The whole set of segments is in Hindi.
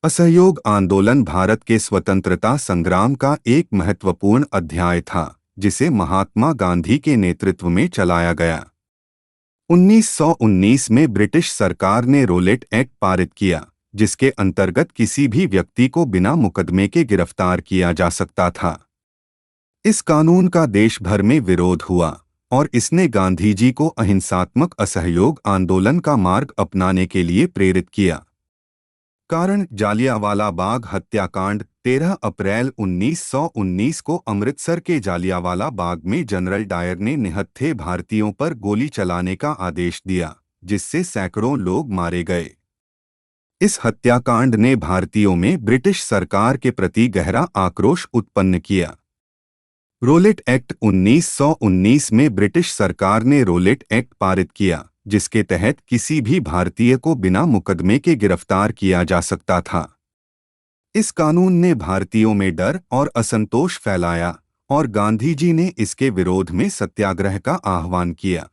असहयोग आंदोलन भारत के स्वतंत्रता संग्राम का एक महत्वपूर्ण अध्याय था, जिसे महात्मा गांधी के नेतृत्व में चलाया गया। 1919 में ब्रिटिश सरकार ने रोलेट एक्ट पारित किया, जिसके अंतर्गत किसी भी व्यक्ति को बिना मुकदमे के गिरफ्तार किया जा सकता था। इस कानून का देश भर में विरोध हुआ और इसने गांधी जी को अहिंसात्मक असहयोग आंदोलन का मार्ग अपनाने के लिए प्रेरित किया। कारण जालियांवाला बाग हत्याकांड। 13 अप्रैल 1919 को अमृतसर के जालियांवाला बाग में जनरल डायर ने निहत्थे भारतीयों पर गोली चलाने का आदेश दिया, जिससे सैकड़ों लोग मारे गए। इस हत्याकांड ने भारतीयों में ब्रिटिश सरकार के प्रति गहरा आक्रोश उत्पन्न किया। Roulette act. 1919 में ब्रिटिश सरकार ने रोलेट एक्ट पारित किया, जिसके तहत किसी भी भारतीय को बिना मुकदमे के गिरफ्तार किया जा सकता था। इस कानून ने भारतीयों में डर और असंतोष फैलाया और गांधी जी ने इसके विरोध में सत्याग्रह का आह्वान किया।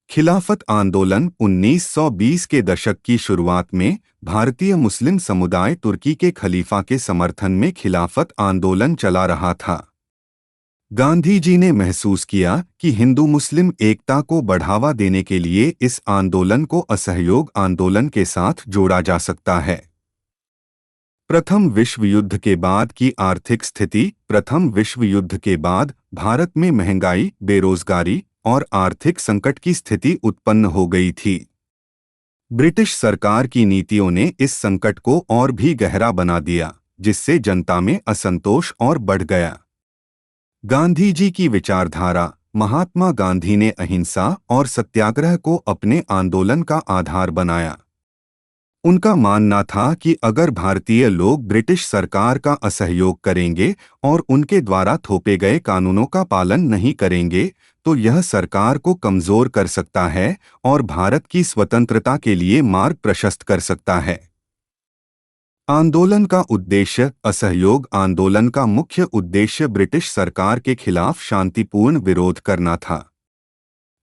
खिलाफत आंदोलन। 1920 के दशक की शुरुआत में भारतीय मुस्लिम समुदाय तुर्की के खलीफा के समर्थन में खिलाफत आंदोलन चला रहा था। गांधी जी ने महसूस किया कि हिंदू मुस्लिम एकता को बढ़ावा देने के लिए इस आंदोलन को असहयोग आंदोलन के साथ जोड़ा जा सकता है। प्रथम विश्व युद्ध के बाद की आर्थिक स्थिति। प्रथम विश्व युद्ध के बाद भारत में महंगाई, बेरोजगारी और आर्थिक संकट की स्थिति उत्पन्न हो गई थी। ब्रिटिश सरकार की नीतियों ने इस संकट को और भी गहरा बना दिया, जिससे जनता में असंतोष और बढ़ गया। गांधी जी की विचारधारा। महात्मा गांधी ने अहिंसा और सत्याग्रह को अपने आंदोलन का आधार बनाया। उनका मानना था कि अगर भारतीय लोग ब्रिटिश सरकार का असहयोग करेंगे और उनके द्वारा थोपे गए कानूनों का पालन नहीं करेंगे, तो यह सरकार को कमजोर कर सकता है और भारत की स्वतंत्रता के लिए मार्ग प्रशस्त कर सकता है। आंदोलन का उद्देश्य। असहयोग आंदोलन का मुख्य उद्देश्य ब्रिटिश सरकार के खिलाफ शांतिपूर्ण विरोध करना था।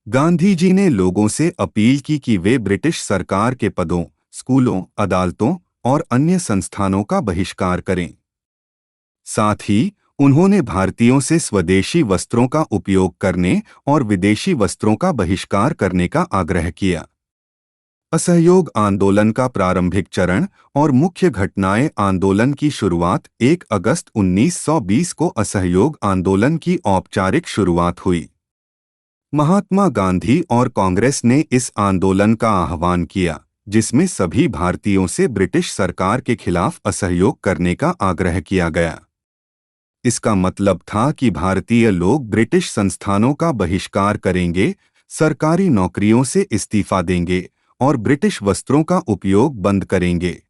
गांधी जी ने लोगों से अपील की कि वे ब्रिटिश सरकार के पदों, स्कूलों, अदालतों और अन्य संस्थानों का बहिष्कार करें। साथ ही उन्होंने भारतीयों से स्वदेशी वस्त्रों का उपयोग करने और विदेशी वस्त्रों का बहिष्कार करने का आग्रह किया। असहयोग आंदोलन का प्रारंभिक चरण और मुख्य घटनाएं। आंदोलन की शुरुआत। 1 अगस्त 1920 को असहयोग आंदोलन की औपचारिक शुरुआत हुई। महात्मा गांधी और कांग्रेस ने इस आंदोलन का आह्वान किया, जिसमें सभी भारतीयों से ब्रिटिश सरकार के खिलाफ असहयोग करने का आग्रह किया गया। इसका मतलब था कि भारतीय लोग ब्रिटिश संस्थानों का बहिष्कार करेंगे, सरकारी नौकरियों से इस्तीफा देंगे और ब्रिटिश वस्त्रों का उपयोग बंद करेंगे।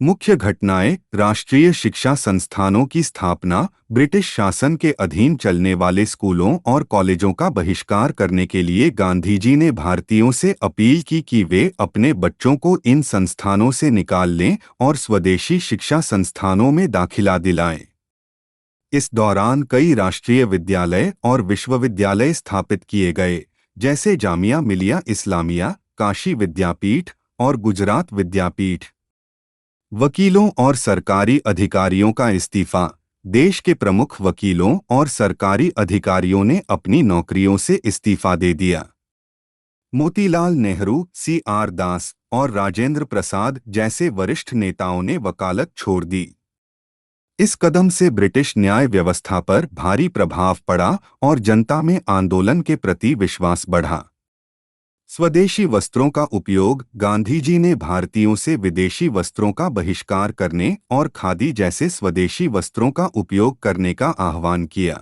मुख्य घटनाएं। राष्ट्रीय शिक्षा संस्थानों की स्थापना। ब्रिटिश शासन के अधीन चलने वाले स्कूलों और कॉलेजों का बहिष्कार करने के लिए गांधी जी ने भारतीयों से अपील की कि वे अपने बच्चों को इन संस्थानों से निकाल लें और स्वदेशी शिक्षा संस्थानों में दाखिला दिलाएं। इस दौरान कई राष्ट्रीय विद्यालय और विश्वविद्यालय स्थापित किए गए, जैसे जामिया मिलिया इस्लामिया, काशी विद्यापीठ और गुजरात विद्यापीठ। वकीलों और सरकारी अधिकारियों का इस्तीफा। देश के प्रमुख वकीलों और सरकारी अधिकारियों ने अपनी नौकरियों से इस्तीफा दे दिया। मोतीलाल नेहरू, CR दास और राजेंद्र प्रसाद जैसे वरिष्ठ नेताओं ने वकालत छोड़ दी। इस कदम से ब्रिटिश न्याय व्यवस्था पर भारी प्रभाव पड़ा और जनता में आंदोलन के प्रति विश्वास बढ़ा। स्वदेशी वस्त्रों का उपयोग। गांधी जी ने भारतीयों से विदेशी वस्त्रों का बहिष्कार करने और खादी जैसे स्वदेशी वस्त्रों का उपयोग करने का आह्वान किया।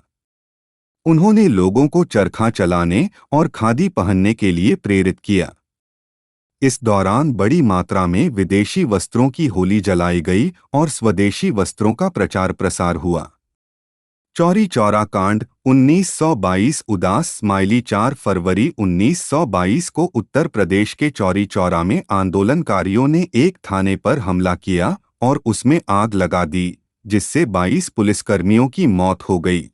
उन्होंने लोगों को चरखा चलाने और खादी पहनने के लिए प्रेरित किया। इस दौरान बड़ी मात्रा में विदेशी वस्त्रों की होली जलाई गई और स्वदेशी वस्त्रों का प्रचार प्रसार हुआ। चौरी चौरा कांड। 1922 उदास स्माइली। 4 फरवरी 1922 को उत्तर प्रदेश के चौरी चौरा में आंदोलनकारियों ने एक थाने पर हमला किया और उसमें आग लगा दी, जिससे 22 पुलिसकर्मियों की मौत हो गई।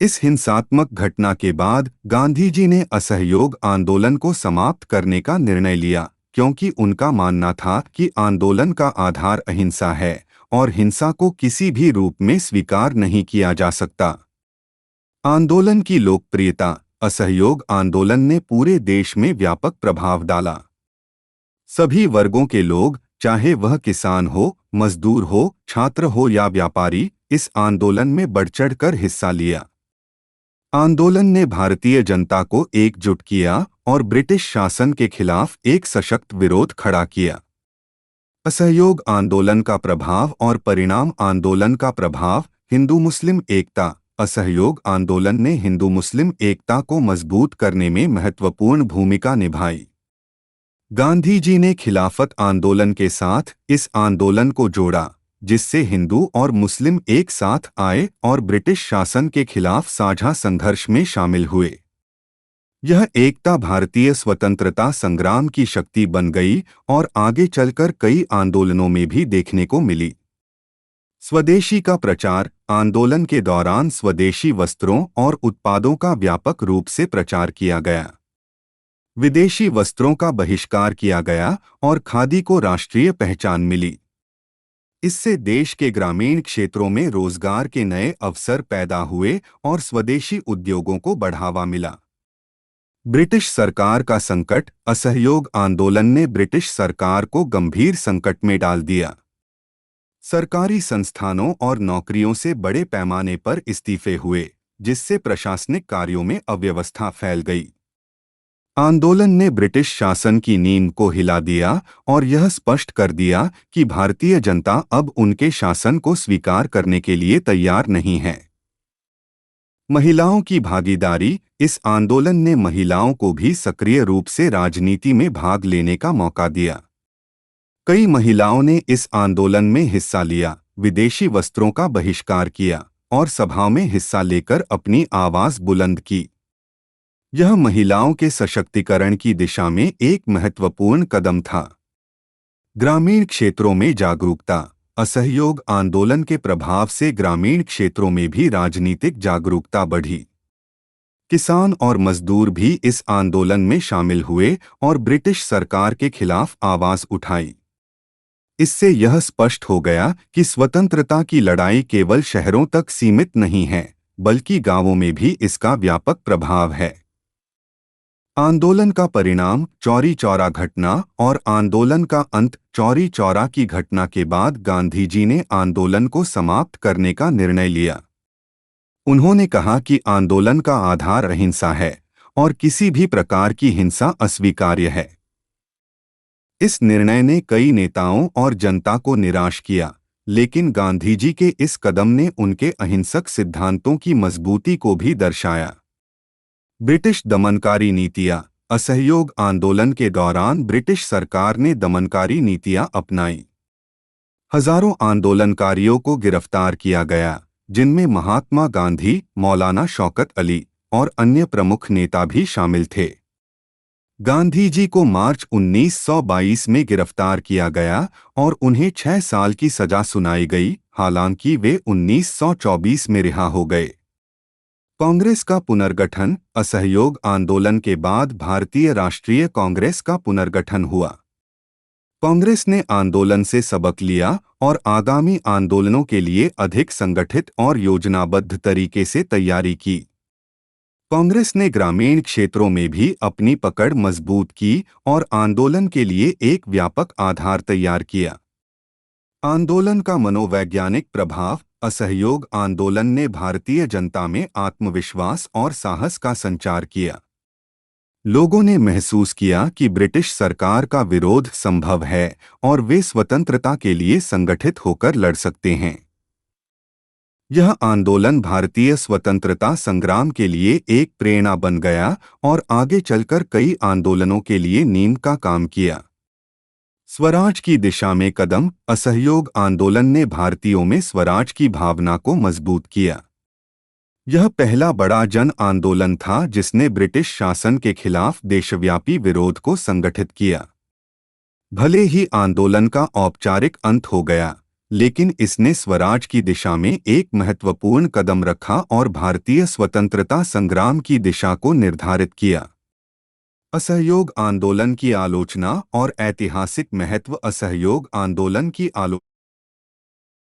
इस हिंसात्मक घटना के बाद गांधी जी ने असहयोग आंदोलन को समाप्त करने का निर्णय लिया, क्योंकि उनका मानना था कि आंदोलन का आधार अहिंसा है और हिंसा को किसी भी रूप में स्वीकार नहीं किया जा सकता। आंदोलन की लोकप्रियता। असहयोग आंदोलन ने पूरे देश में व्यापक प्रभाव डाला। सभी वर्गों के लोग, चाहे वह किसान हो, मजदूर हो, छात्र हो या व्यापारी, इस आंदोलन में बढ़-चढ़कर हिस्सा लिया। आंदोलन ने भारतीय जनता को एकजुट किया और ब्रिटिश शासन के खिलाफ एक सशक्त विरोध खड़ा किया। असहयोग आंदोलन का प्रभाव और परिणाम। आंदोलन का प्रभाव। हिंदू मुस्लिम एकता। असहयोग आंदोलन ने हिंदू मुस्लिम एकता को मजबूत करने में महत्वपूर्ण भूमिका निभाई। गांधी जी ने खिलाफत आंदोलन के साथ इस आंदोलन को जोड़ा, जिससे हिंदू और मुस्लिम एक साथ आए और ब्रिटिश शासन के खिलाफ साझा संघर्ष में शामिल हुए। यह एकता भारतीय स्वतंत्रता संग्राम की शक्ति बन गई और आगे चलकर कई आंदोलनों में भी देखने को मिली। स्वदेशी का प्रचार। आंदोलन के दौरान स्वदेशी वस्त्रों और उत्पादों का व्यापक रूप से प्रचार किया गया। विदेशी वस्त्रों का बहिष्कार किया गया और खादी को राष्ट्रीय पहचान मिली। इससे देश के ग्रामीण क्षेत्रों में रोजगार के नए अवसर पैदा हुए और स्वदेशी उद्योगों को बढ़ावा मिला। ब्रिटिश सरकार का संकट। असहयोग आंदोलन ने ब्रिटिश सरकार को गंभीर संकट में डाल दिया। सरकारी संस्थानों और नौकरियों से बड़े पैमाने पर इस्तीफे हुए, जिससे प्रशासनिक कार्यों में अव्यवस्था फैल गई। आंदोलन ने ब्रिटिश शासन की नींव को हिला दिया और यह स्पष्ट कर दिया कि भारतीय जनता अब उनके शासन को स्वीकार करने के लिए तैयार नहीं है। महिलाओं की भागीदारी। इस आंदोलन ने महिलाओं को भी सक्रिय रूप से राजनीति में भाग लेने का मौका दिया। कई महिलाओं ने इस आंदोलन में हिस्सा लिया, विदेशी वस्त्रों का बहिष्कार किया और सभाओं में हिस्सा लेकर अपनी आवाज बुलंद की। यह महिलाओं के सशक्तिकरण की दिशा में एक महत्वपूर्ण कदम था। ग्रामीण क्षेत्रों में जागरूकता। असहयोग आंदोलन के प्रभाव से ग्रामीण क्षेत्रों में भी राजनीतिक जागरूकता बढ़ी। किसान और मजदूर भी इस आंदोलन में शामिल हुए और ब्रिटिश सरकार के खिलाफ आवाज उठाई। इससे यह स्पष्ट हो गया कि स्वतंत्रता की लड़ाई केवल शहरों तक सीमित नहीं है, बल्कि गांवों में भी इसका व्यापक प्रभाव है। आंदोलन का परिणाम। चौरी चौरा घटना और आंदोलन का अंत। चौरी चौरा की घटना के बाद गांधी जी ने आंदोलन को समाप्त करने का निर्णय लिया। उन्होंने कहा कि आंदोलन का आधार अहिंसा है और किसी भी प्रकार की हिंसा अस्वीकार्य है। इस निर्णय ने कई नेताओं और जनता को निराश किया, लेकिन गांधी जी के इस कदम ने उनके अहिंसक सिद्धांतों की मजबूती को भी दर्शाया। ब्रिटिश दमनकारी नीतियां। असहयोग आंदोलन के दौरान ब्रिटिश सरकार ने दमनकारी नीतियां अपनाई। हजारों आंदोलनकारियों को गिरफ्तार किया गया, जिनमें महात्मा गांधी, मौलाना शौकत अली और अन्य प्रमुख नेता भी शामिल थे। गांधी जी को मार्च 1922 में गिरफ्तार किया गया और उन्हें 6 साल की सजा सुनाई गई, हालांकि वे 1924 में रिहा हो गए। कांग्रेस का पुनर्गठन। असहयोग आंदोलन के बाद भारतीय राष्ट्रीय कांग्रेस का पुनर्गठन हुआ। कांग्रेस ने आंदोलन से सबक लिया और आगामी आंदोलनों के लिए अधिक संगठित और योजनाबद्ध तरीके से तैयारी की। कांग्रेस ने ग्रामीण क्षेत्रों में भी अपनी पकड़ मजबूत की और आंदोलन के लिए एक व्यापक आधार तैयार किया। आंदोलन का मनोवैज्ञानिक प्रभाव। असहयोग आंदोलन ने भारतीय जनता में आत्मविश्वास और साहस का संचार किया। लोगों ने महसूस किया कि ब्रिटिश सरकार का विरोध संभव है और वे स्वतंत्रता के लिए संगठित होकर लड़ सकते हैं। यह आंदोलन भारतीय स्वतंत्रता संग्राम के लिए एक प्रेरणा बन गया और आगे चलकर कई आंदोलनों के लिए नींव का काम किया। स्वराज की दिशा में कदम। असहयोग आंदोलन ने भारतीयों में स्वराज की भावना को मजबूत किया। यह पहला बड़ा जन आंदोलन था जिसने ब्रिटिश शासन के खिलाफ देशव्यापी विरोध को संगठित किया। भले ही आंदोलन का औपचारिक अंत हो गया, लेकिन इसने स्वराज की दिशा में एक महत्वपूर्ण कदम रखा और भारतीय स्वतंत्रता संग्राम की दिशा को निर्धारित किया। असहयोग आंदोलन की आलोचना और ऐतिहासिक महत्व। असहयोग आंदोलन की आलोचना